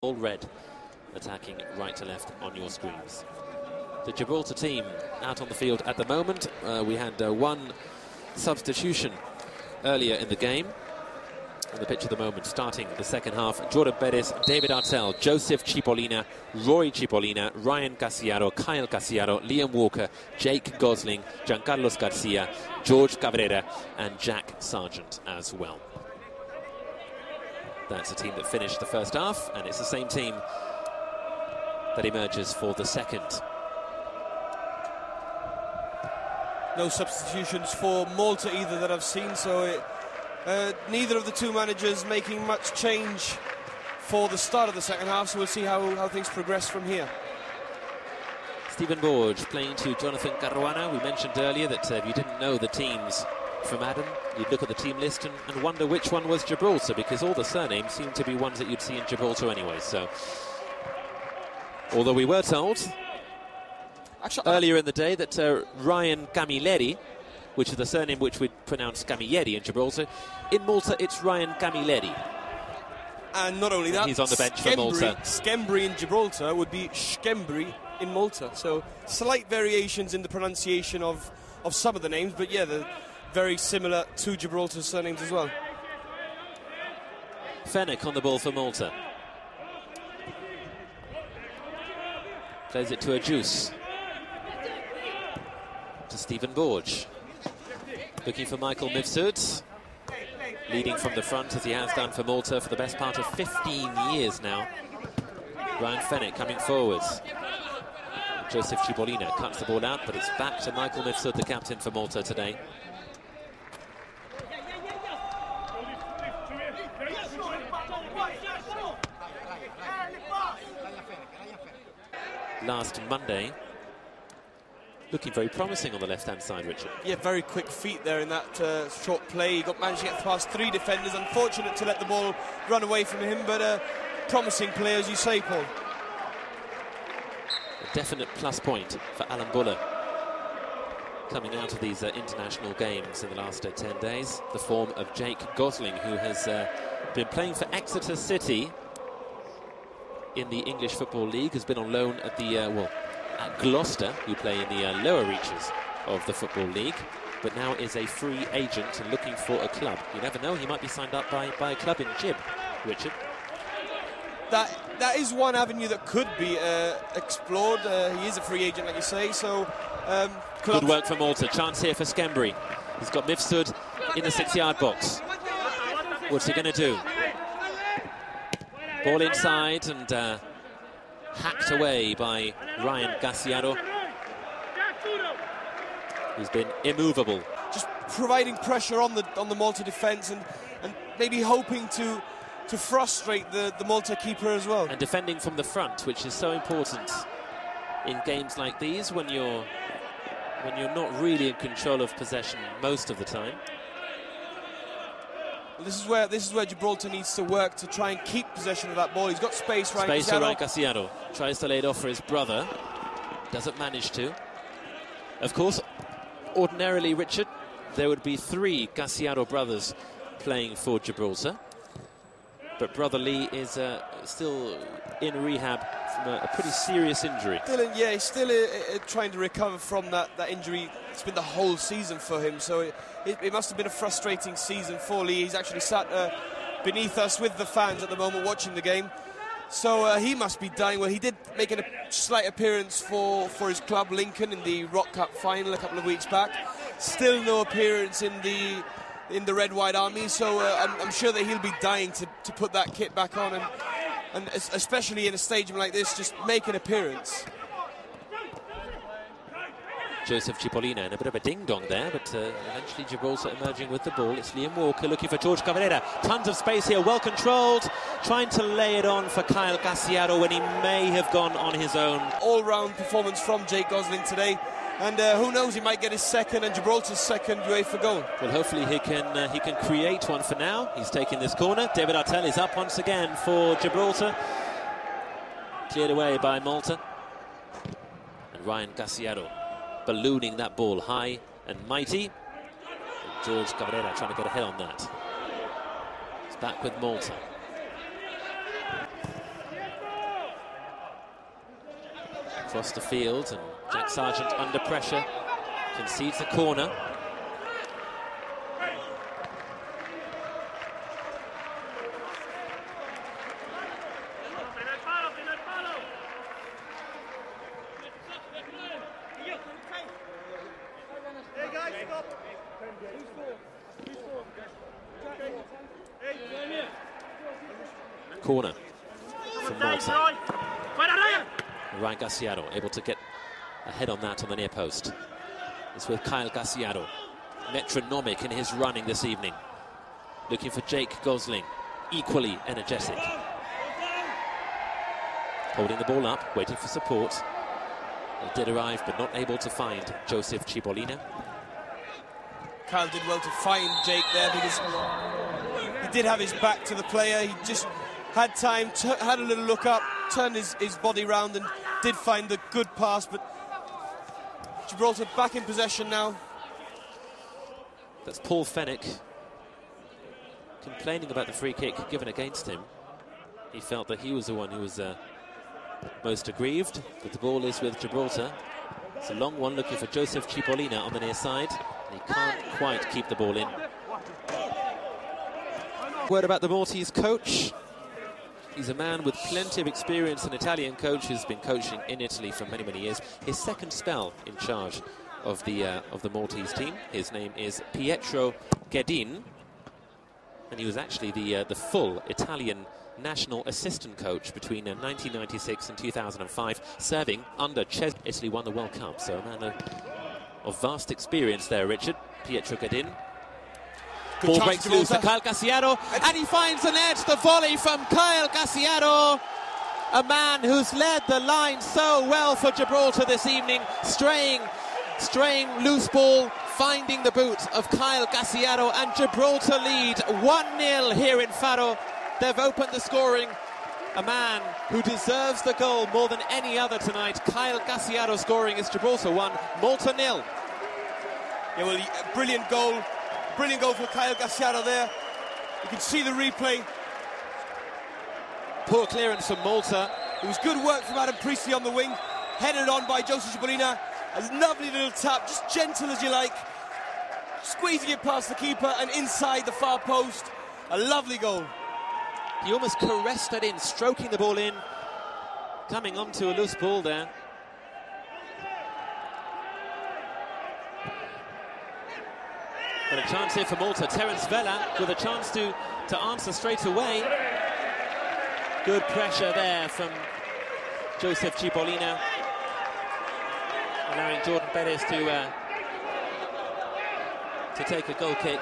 All red, attacking right to left on your screens. The Gibraltar team out on the field at the moment. We had one substitution earlier in the game. On the pitch at the moment, starting the second half, Jordan Perez, David Artel, Joseph Cipollina, Roy Cipollina, Ryan Casiaro, Kyle Casiaro, Liam Walker, Jake Gosling, Giancarlos Garcia, George Cabrera and Jack Sargent as well. That's a team that finished the first half, and it's the same team that emerges for the second. No substitutions for Malta either that I've seen, so neither of the two managers making much change for the start of the second half, so we'll see how things progress from here. Stephen Borge playing to Jonathan Caruana. We mentioned earlier that if you didn't know the teams from Adam, you'd look at the team list and wonder which one was Gibraltar, because all the surnames seem to be ones that you'd see in Gibraltar anyway. So, although we were told earlier in the day that Ryan Camilleri, which is the surname which we'd pronounce Camilleri in Gibraltar, in Malta it's Ryan Camilleri. And not only that, he's on the bench for Malta. Skembri in Gibraltar would be Skembri in Malta. So slight variations in the pronunciation of some of the names, but yeah, they're very similar to Gibraltar's surnames as well. Fenech on the ball for Malta. Plays it to a juice. To Stephen Borge. Looking for Michael Mifsud. Leading from the front as he has done for Malta for the best part of 15 years now. Ryan Fenech coming forwards. Joseph Cipollina cuts the ball out, but it's back to Michael Mifsud, the captain for Malta today. Last Monday, looking very promising on the left-hand side, Richard. Yeah, very quick feet there in that short play. He managed to get past three defenders. Unfortunate to let the ball run away from him, but promising play, as you say, Paul. A definite plus point for Alan Buller coming out of these international games in the last 10 days. The form of Jake Gosling, who has been playing for Exeter City in the English Football League, has been on loan at the at Gloucester, who play in the lower reaches of the Football League, but now is a free agent and looking for a club. You never know, he might be signed up by a club in Gib, Richard. That is one avenue that could be explored. He is a free agent, like you say, so... Good work from Malta. Chance here for Skembri. He's got Mifsud in the 6-yard box. What's he going to do? Ball inside and hacked away by Ryan Casiaro. He's been immovable. Just providing pressure on the Malta defence and maybe hoping to frustrate the Malta keeper as well. And defending from the front, which is so important in games like these when you're not really in control of possession most of the time. This is where Gibraltar needs to work to try and keep possession of that ball. He's got space, Ryan Space for Ryan Casiaro. Tries to lay it off for his brother. Doesn't manage to. Of course, ordinarily, Richard, there would be 3 Casiaro brothers playing for Gibraltar. But brother Lee is still in rehab from a pretty serious injury. He's still trying to recover from that injury. It's been the whole season for him, so it must have been a frustrating season for Lee. He's actually sat beneath us with the fans at the moment watching the game. So he must be dying. Well, he did make a slight appearance for his club, Lincoln, in the Rock Cup final a couple of weeks back. Still no appearance in the Red White Army, so I'm sure that he'll be dying to put that kit back on, and especially in a stadium like this, just make an appearance. Joseph Cipollina in a bit of a ding-dong there, but eventually Gibraltar emerging with the ball. It's Liam Walker looking for George Cabrera. Tons of space here, well controlled, trying to lay it on for Kyle Casiaro when he may have gone on his own. All-round performance from Jake Gosling today. And who knows, he might get his second and Gibraltar's second UEFA goal. Well, hopefully he can create one for now. He's taking this corner. David Artel is up once again for Gibraltar. Cleared away by Malta. And Ryan Casiaro ballooning that ball high and mighty. And George Cabrera trying to get ahead on that. It's back with Malta. across the field, and Jack Sargent under pressure concedes the corner. Corner from Malta. Ryan Gassiaro able to get ahead on that on the near post. It's with Kyle Gassiaro, metronomic in his running this evening. Looking for Jake Gosling, equally energetic. Holding the ball up, waiting for support. He did arrive, but not able to find Joseph Cipollina. Kyle did well to find Jake there because he did have his back to the player. He just had time, had a little look up, turned his body round and did find the good pass, but Gibraltar back in possession now. That's Paul Fennick complaining about the free kick given against him. He felt that he was the one who was most aggrieved, but the ball is with Gibraltar. It's a long one looking for Joseph Cipollina on the near side. He can't quite keep the ball in. Word about the Maltese coach. He's a man with plenty of experience, an Italian coach who's been coaching in Italy for many, many years. His second spell in charge of the Maltese team. His name is Pietro Ghedin, and he was actually the full Italian national assistant coach between 1996 and 2005, serving under Italy won the World Cup. So a man of vast experience there, Richard. Pietro Ghedin. Ball breaks loose to Kyle Gassiaro, and he finds the net. The volley from Kyle Gassiaro, a man who's led the line so well for Gibraltar this evening, straying loose ball, finding the boot of Kyle Gassiaro, and Gibraltar lead 1-0 here in Faro. They've opened the scoring. A man who deserves the goal more than any other tonight. Kyle Gassiaro scoring is Gibraltar 1, Malta 0. Yeah, well, brilliant goal. Brilliant goal for Kyle Gassiaro there. You can see the replay. Poor clearance from Malta. It was good work from Adam Priestley on the wing. Headed on by Joseph Cipollina. A lovely little tap, just gentle as you like. Squeezing it past the keeper and inside the far post. A lovely goal. He almost caressed it in, stroking the ball in. Coming onto a loose ball there. But a chance here for Malta. Terence Vela with a chance to answer straight away. Good pressure there from Joseph Cipollina, allowing Jordan Perez to take a goal kick.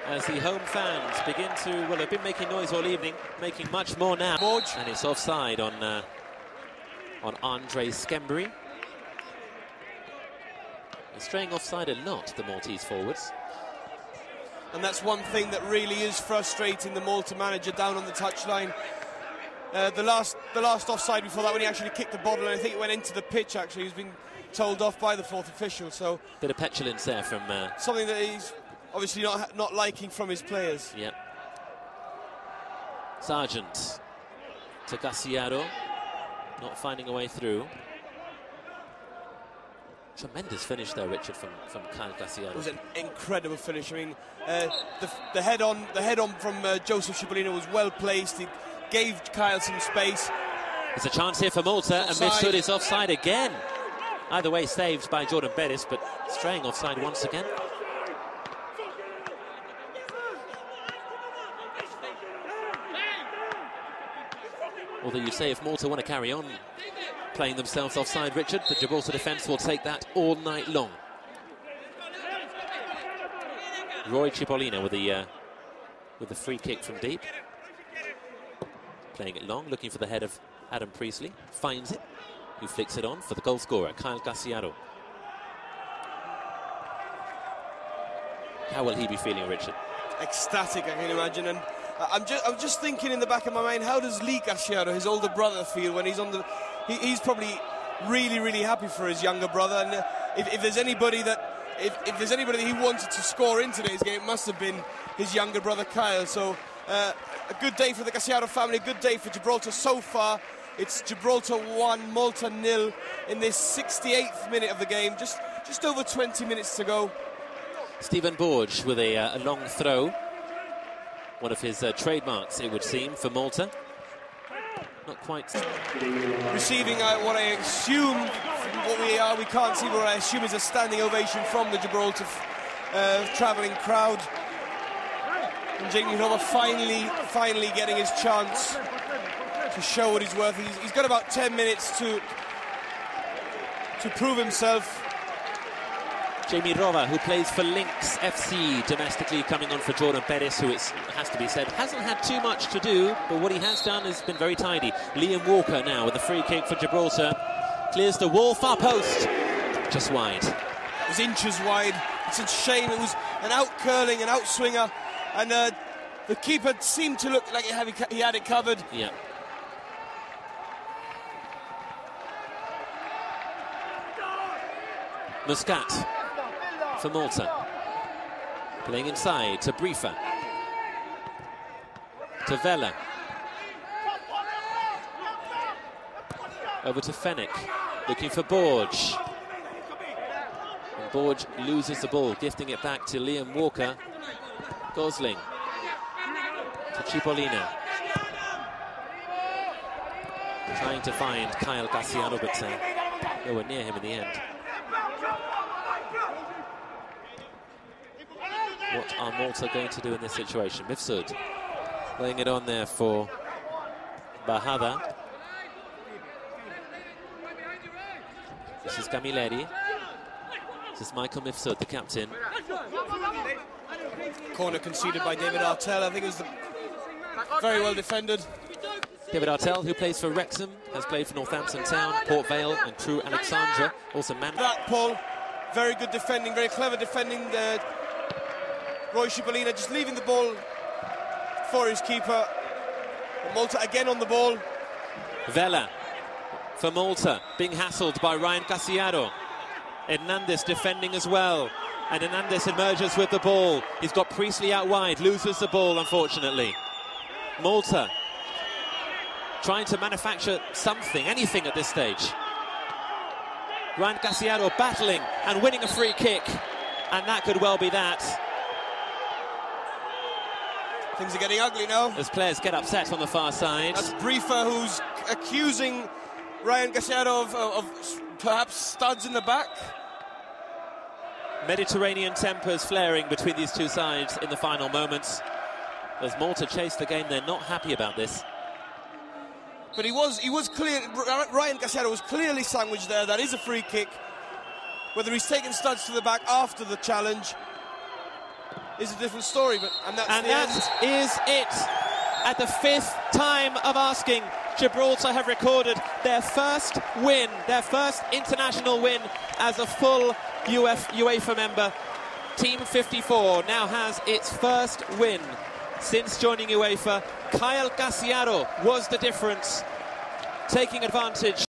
As the home fans begin to, well, they've been making noise all evening, making much more now. And it's offside on Andre Skembury. They're straying offside a lot, the Maltese forwards. And that's one thing that really is frustrating the Malta manager down on the touchline. The last offside before that, when he actually kicked the ball, and I think it went into the pitch, actually, he's been told off by the fourth official. So bit of petulance there from... something that he's obviously not liking from his players. Yeah. Sargent to Gassiaro, not finding a way through. Tremendous finish there, Richard, from Kyle Gassiaro. It was an incredible finish. I mean, the head on from Joseph Cipollina was well placed. He gave Kyle some space. There's a chance here for Malta, and Mifsud is offside again. Either way, saved by Jordan Perez, but straying offside once again. Although you'd say if Malta want to carry on playing themselves offside, Richard, the Gibraltar defence will take that all night long. Roy Cipollina with the free kick from deep. Playing it long, looking for the head of Adam Priestley. Finds it, who flicks it on for the goal scorer, Kyle Gassiaro. How will he be feeling, Richard? Ecstatic, I can imagine. And I'm just thinking in the back of my mind, how does Lee Gassiaro, his older brother, feel when he's on the... He's probably really, really happy for his younger brother. And if there's anybody that he wanted to score in today's game, it must have been his younger brother Kyle. So A good day for the Casiaro family, a good day for Gibraltar so far. It's Gibraltar 1, Malta 0 in this 68th minute of the game. Just over 20 minutes to go. Stephen Borge with a long throw. One of his trademarks, it would seem, for Malta. Not quite. Receiving what I assume, what we can't see, but what I assume is a standing ovation from the Gibraltar travelling crowd. And Jamie Rova finally getting his chance to show what he's worth. He's got about 10 minutes to prove himself. Jamie Rova, who plays for Lynx FC domestically, coming on for Jordan Perez, who, it has to be said, hasn't had too much to do, but what he has done has been very tidy. Liam Walker now with the free kick for Gibraltar. Clears the wall, far post. Just wide. It was inches wide. It's a shame. It was an out-curling, an out-swinger, and the keeper seemed to look like he had it covered. Yeah. Muscat for Malta. Playing inside to Briefer. To Vela. Over to Fennick. Looking for Borge. And Borge loses the ball, gifting it back to Liam Walker. Gosling. To Cipollina. Trying to find Kyle Gassiano, but nowhere near him in the end. What are Malta going to do in this situation? Mifsud laying it on there for Bahada. This is Camilleri. This is Michael Mifsud, the captain. Corner conceded by David Artell. I think it was very well defended. David Artell, who plays for Wrexham, has played for Northampton Town, Port Vale and Crewe Alexandra. Also that, Paul, very good defending, very clever defending. Roy Cipollina just leaving the ball for his keeper. Malta again on the ball. Vela for Malta, being hassled by Ryan Casiaro. Hernandez defending as well. And Hernandez emerges with the ball. He's got Priestley out wide, loses the ball, unfortunately. Malta trying to manufacture something, anything at this stage. Ryan Casiaro battling and winning a free kick. And that could well be that. Things are getting ugly now. As players get upset on the far side. That's Briefer, who's accusing Ryan Casiaro of perhaps studs in the back. Mediterranean tempers flaring between these two sides in the final moments. As Malta chase the game, they're not happy about this. But he was clear. Ryan Casiaro was clearly sandwiched there. That is a free kick. Whether he's taken studs to the back after the challenge is a different story, but that is it. At the fifth time of asking, Gibraltar have recorded their first win, their first international win as a full UEFA member. Team 54 now has its first win since joining UEFA. Kyle Gassiaro was the difference, taking advantage